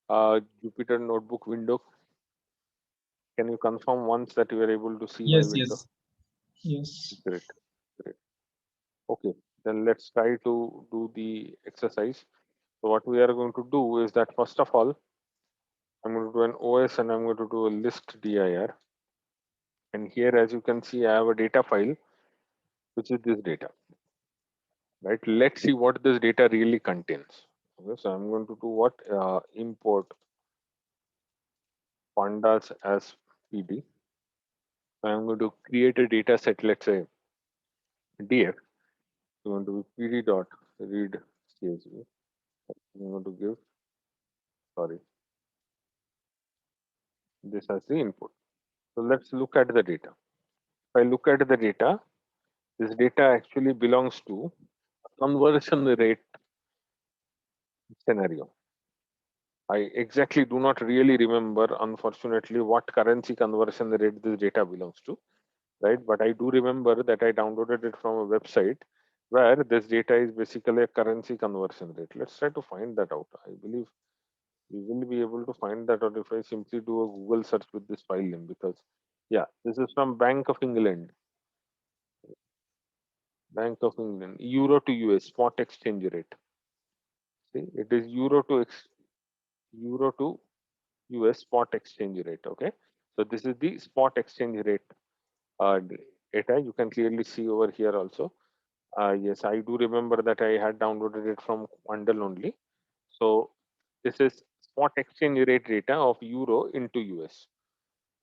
A: Jupyter notebook window? Can you confirm once that you are able to see my
B: Yes,
A: window?
B: yes, yes.
A: Great, great. Okay, then let's try to do the exercise. So what we are going to do is that first of all, I'm going to do an OS and I'm going to do a list dir. And here, as you can see, I have a data file, which is this data, right? Let's see what this data really contains. Okay, so I'm going to do what? Import pandas as PD. I'm going to create a data set, let's say df. So I'm going to be pd dot read csv. I'm going to give, sorry, this as the input. So let's look at the data. If I look at the data, this data actually belongs to a conversion rate scenario. I exactly do not really remember, unfortunately, what currency conversion rate this data belongs to, right? But I do remember that I downloaded it from a website where this data is basically a currency conversion rate. Let's try to find that out. I believe we will be able to find that out if I simply do a Google search with this file name, because yeah, this is from Bank of England. Bank of England, euro to US spot exchange rate. See, it is euro to US spot exchange rate. Okay, so this is the spot exchange rate data. You can clearly see over here also. Yes, I do remember that I had downloaded it from Quandle only. So this is spot exchange rate data of euro into US,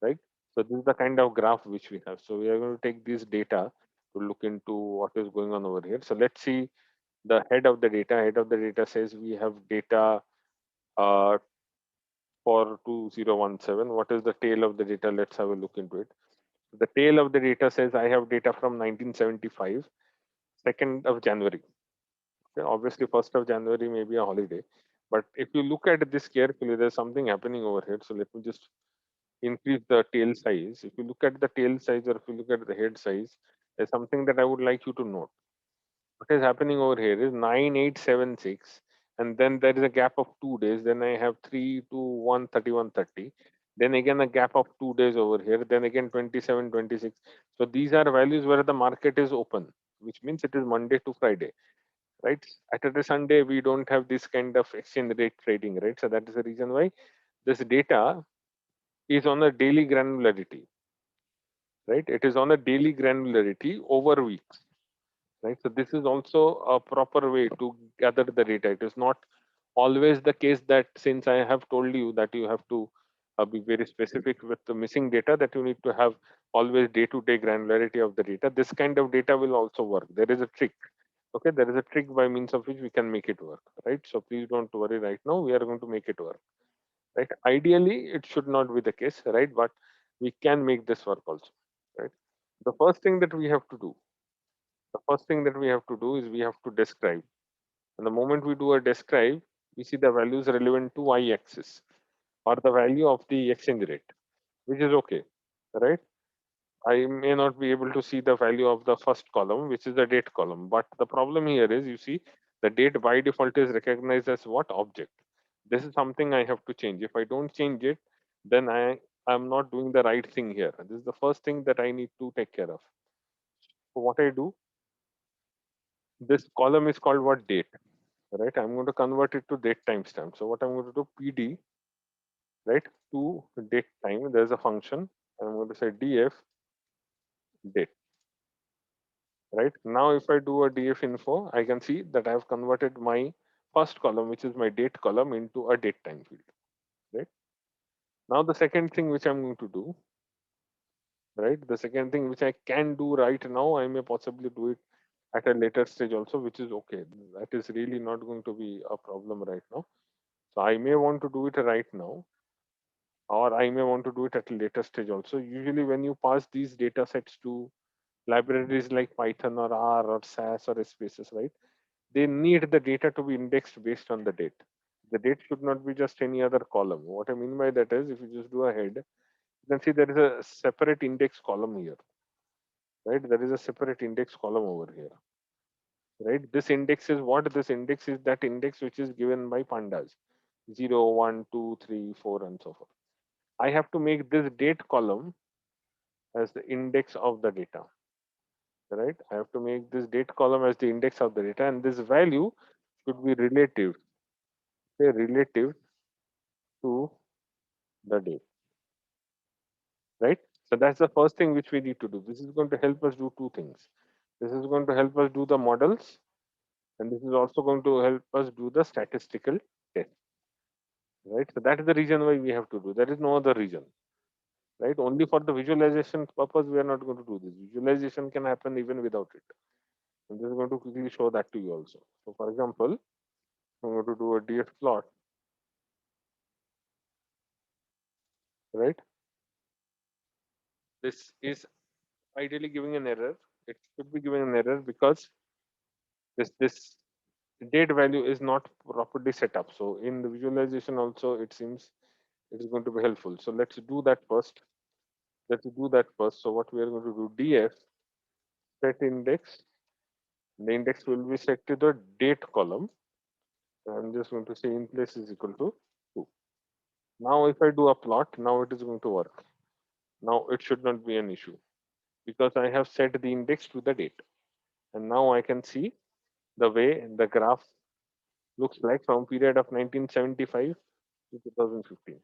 A: right? So this is the kind of graph which we have. So we are going to take this data to look into what is going on over here. So let's see the head of the data. Head of the data says we have data uh, for 2017. What is the tail of the data? Let's have a look into it. The tail of the data says I have data from 1975, 2nd of January. Okay, obviously, 1st of January may be a holiday. But if you look at this carefully, there's something happening over here. So let me just increase the tail size. If you look at the tail size or if you look at the head size, there's something that I would like you to note. What is happening over here is 9876, and then there is a gap of 2 days. Then I have 3 to 1 31 30. Then again a gap of 2 days over here. Then again 27 26. So these are values where the market is open, which means it is Monday to Friday, right? Saturday Sunday we don't have this kind of exchange rate trading, right? So that is the reason why this data is on a daily granularity, right? It is on a daily granularity over weeks, right? So this is also a proper way to gather the data. It is not always the case that since I have told you that you have to be very specific with the missing data, that you need to have always day-to-day granularity of the data. This kind of data will also work. There is a trick. Okay, there is a trick by means of which we can make it work, right? So please don't worry right now. We are going to make it work, right? Ideally, it should not be the case, right? But we can make this work also, right? The first thing that we have to do, is we have to describe. And the moment we do a describe, we see the values relevant to y-axis or the value of the exchange rate, which is okay, right? I may not be able to see the value of the first column, which is the date column. But the problem here is, you see, the date by default is recognized as what object. This is something I have to change. If I don't change it, then I'm not doing the right thing here. This is the first thing that I need to take care of. So what I do, this column is called what, date, right? I'm going to convert it to date timestamp. So what I'm going to do, PD, right, to date time. There's a function. I'm going to say df date. Right now, if I do a df info, I can see that I have converted my first column, which is my date column, into a date time field. Right now, the second thing which I'm going to do, right, the second thing which I can do right now, I may possibly do it at a later stage also, which is okay. That is really not going to be a problem right now. So I may want to do it right now, or I may want to do it at a later stage also. Usually, when you pass these data sets to libraries like Python or R or SAS or Spaces, right, they need the data to be indexed based on the date. The date should not be just any other column. What I mean by that is, if you just do a head, you can see there is a separate index column here, right? There is a separate index column over here, right? This index is what? This index is that index which is given by pandas, 0, 1, 2, 3, 4, and so forth. I have to make this date column as the index of the data, right? I have to make this date column as the index of the data, and this value should be relative, say relative to the date, right? So that's the first thing which we need to do. This is going to help us do two things. This is going to help us do the models, and this is also going to help us do the statistical test, right? So that is the reason why we have to do. There is no other reason, right? Only for the visualization purpose, we are not going to do this. Visualization can happen even without it. And this is going to quickly show that to you also. So for example, I'm going to do a df plot, right? This is ideally giving an error. It should be giving an error because this date value is not properly set up. So in the visualization also, it seems it is going to be helpful. So let's do that first. So what we are going to do, df set index. The index will be set to the date column. I'm just going to say in place is equal to 2. Now if I do a plot, now it is going to work. Now it should not be an issue because I have set the index to the date. And now I can see the way the graph looks like from period of 1975 to 2015.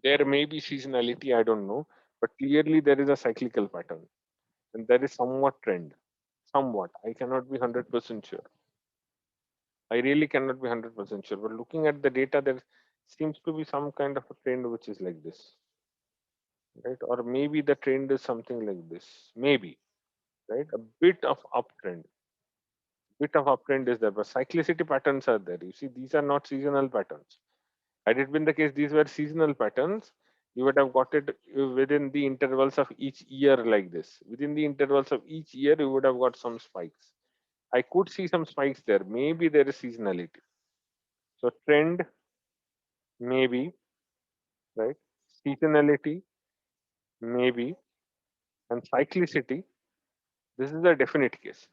A: There may be seasonality, I don't know, but clearly there is a cyclical pattern and there is somewhat trend. Somewhat. I cannot be 100% sure. I really cannot be 100% sure. But looking at the data, there seems to be some kind of a trend which is like this, right? Or maybe the trend is something like this. Maybe, right? A bit of uptrend. Bit of uptrend is there, but cyclicity patterns are there. You see, these are not seasonal patterns. Had it been the case, these were seasonal patterns, you would have got it within the intervals of each year like this. Within the intervals of each year, you would have got some spikes. I could see some spikes there. Maybe there is seasonality. So trend, maybe, right? Seasonality, maybe, and cyclicity, this is a definite case.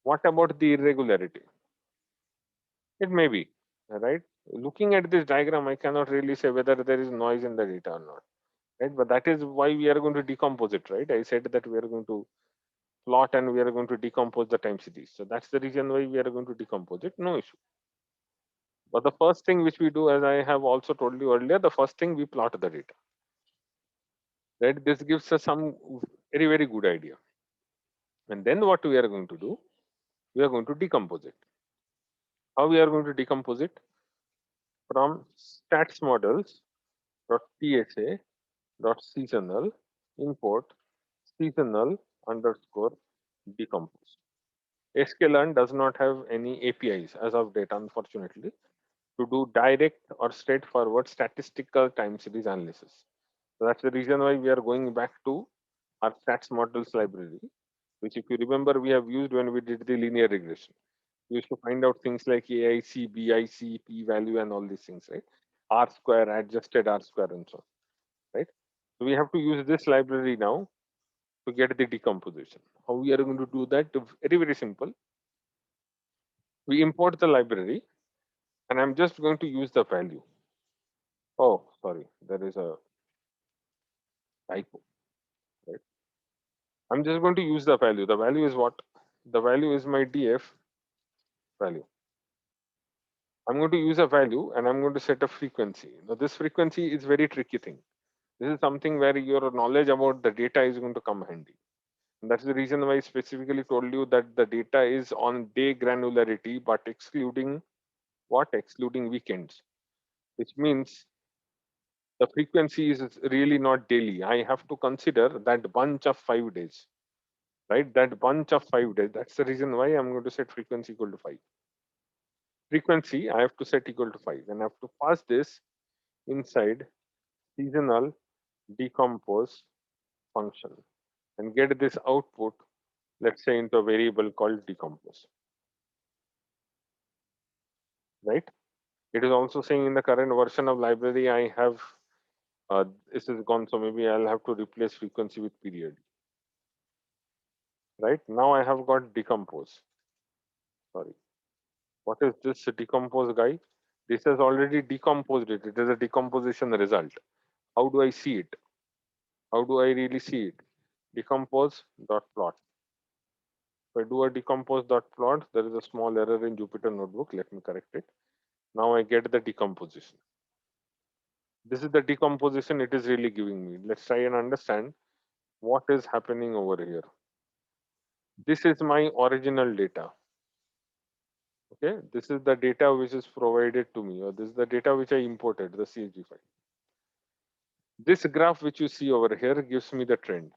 A: What about the irregularity? It may be, right? Looking at this diagram, I cannot really say whether there is noise in the data or not, right? But that is why we are going to decompose it, right? I said that we are going to plot and we are going to decompose the time series. So that's the reason why we are going to decompose it, no issue. But the first thing which we do, as I have also told you earlier, the first thing we plot the data, right? This gives us some very, very good idea. And then what we are going to do, we are going to decompose it. How we are going to decompose it? From stats models dot tsa dot seasonal import seasonal underscore decompose. sklearn does not have any APIs as of date, unfortunately, to do direct or straightforward statistical time series analysis. So that's the reason why we are going back to our stats models library, which, if you remember, we have used when we did the linear regression. We used to find out things like AIC, BIC, p value, and all these things, right? R square, adjusted R square, and so on, right? So we have to use this library now to get the decomposition. How we are going to do that? Very, very simple. We import the library, and I'm just going to use the value. Oh, sorry, there is a typo, right? I'm just going to use the value. The value is what? The value is my df value. I'm going to use a value and I'm going to set a frequency. Now, this frequency is very tricky thing. This is something where your knowledge about the data is going to come handy. And that's the reason why I specifically told you that the data is on day granularity, but excluding what? Excluding weekends, which means the frequency is really not daily. I have to consider that bunch of 5 days, right? That bunch of 5 days. That's the reason why I'm going to set frequency equal to 5. Frequency I have to set equal to 5, and I have to pass this inside seasonal decompose function and get this output, let's say, into a variable called decompose, right? It is also saying in the current version of library I have this is gone, so maybe I'll have to replace frequency with period. Right now I have got decompose. Sorry, what is this decompose guy? This has already decomposed it. It is a decomposition result. How do I see it? How do I really see it? Decompose dot plot. If I do a decompose dot plot, there is a small error in Jupyter Notebook. Let me correct it. Now I get the decomposition. This is the decomposition it is really giving me. Let's try and understand what is happening over here. This is my original data. Okay, this is the data which is provided to me, or this is the data which I imported, the CSV file. This graph which you see over here gives me the trend.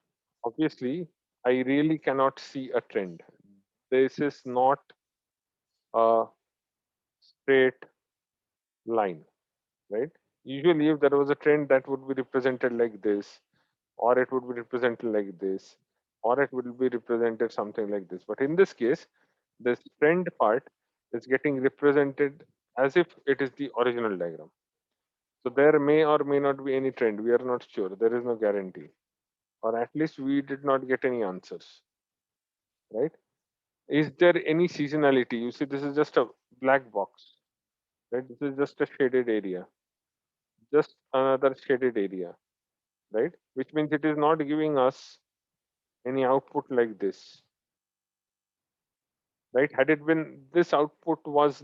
A: Obviously, I really cannot see a trend. This is not a straight line, right? Usually, if there was a trend, that would be represented like this, or it would be represented like this, or it would be represented something like this. But in this case, this trend part is getting represented as if it is the original diagram. So there may or may not be any trend. We are not sure. There is no guarantee, or at least we did not get any answers, right? Is there any seasonality? You see, this is just a black box, right? This is just a shaded area, just another shaded area, right? Which means it is not giving us any output like this, right? Had it been this output was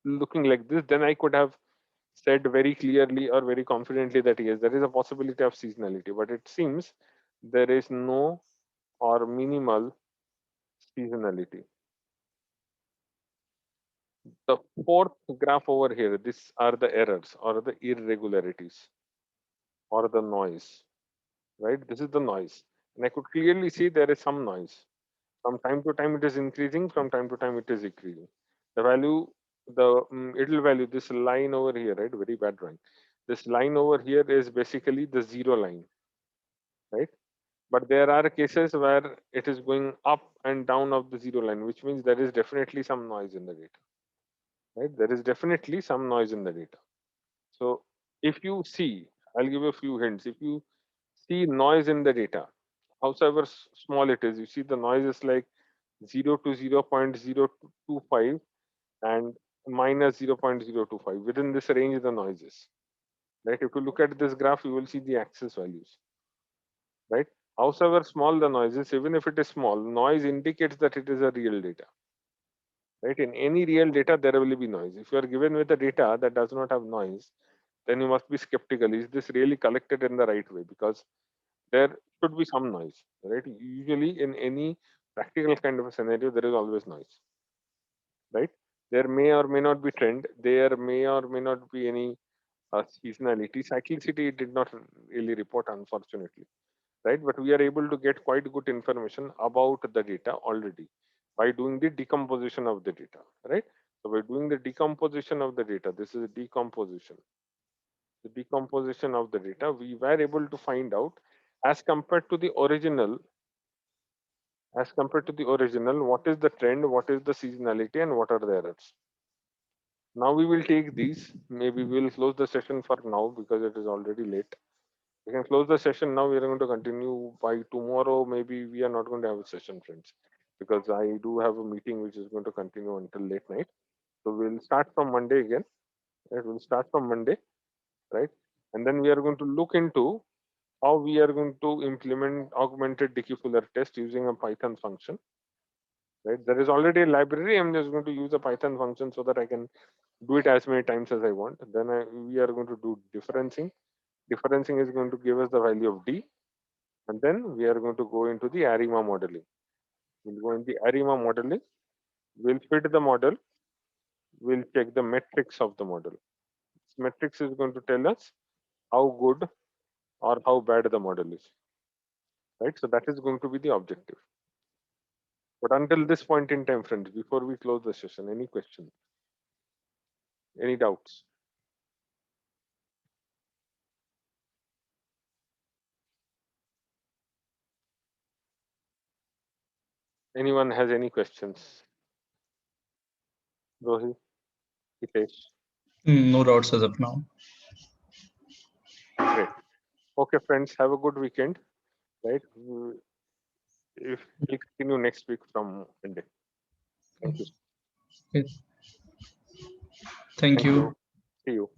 A: looking like this, then I could have said very clearly or very confidently that yes, there is a possibility of seasonality, but it seems there is no or minimal seasonality. The fourth graph over here, these are the errors or the irregularities or the noise, right? This is the noise. And I could clearly see there is some noise. From time to time it is increasing, from time to time it is decreasing. The value, the idle value, this line over here, right? Very bad drawing. This line over here is basically the zero line, right? But there are cases where it is going up and down of the zero line, which means there is definitely some noise in the data, right? There is definitely some noise in the data. So if you see, I'll give you a few hints. If you see noise in the data, howsoever small it is, you see the noise is like 0 to 0.025 and minus 0.025. Within this range, the noise is, right? If you look at this graph, you will see the axis values, right? Howsoever small the noise is, even if it is small, noise indicates that it is a real data, right? In any real data, there will be noise. If you are given with a data that does not have noise, then you must be skeptical. Is this really collected in the right way? Because there should be some noise, right? Usually in any practical kind of a scenario, there is always noise, right?
B: There may or may not be trend. There may or may not be any seasonality. Cyclicity did not really report, unfortunately, right? But we are able to get quite good information about the data already by doing the decomposition of the data, right? So by doing the decomposition of the data, this is a decomposition. The decomposition of the data, we were able to find out as compared to the original, what is the trend, what is the seasonality, and what are the errors. Now we will take these. Maybe we will close the session for now because it is already late. We can close the session now. We are going to continue by tomorrow. Maybe we are not going to have a session, friends, because I do have a meeting which is going to continue until late night. So we'll start from Monday again. Right? We'll start from Monday, right? And then we are going to look into how we are going to implement augmented decupular test using a Python function. Right? There is already a library. I'm just going to use a Python function so that I can do it as many times as I want. Then we are going to do differencing. Differencing is going to give us the value of D. And then we are going to go into the ARIMA modeling. We'll go in the ARIMA modeling. We'll fit the model. We'll check the metrics of the model. This metrics is going to tell us how good or how bad the model is. Right? So that is going to be the objective. But until this point in time, friends, before we close the session, any questions? Any doubts? Anyone has any questions? Rohi, Hitesh?
C: No doubts as of now.
B: Great. Okay, friends, have a good weekend. Right? If we'll continue next week from Monday. Thank you.
C: Okay. Thank
B: Thank
C: you.
B: you. See you.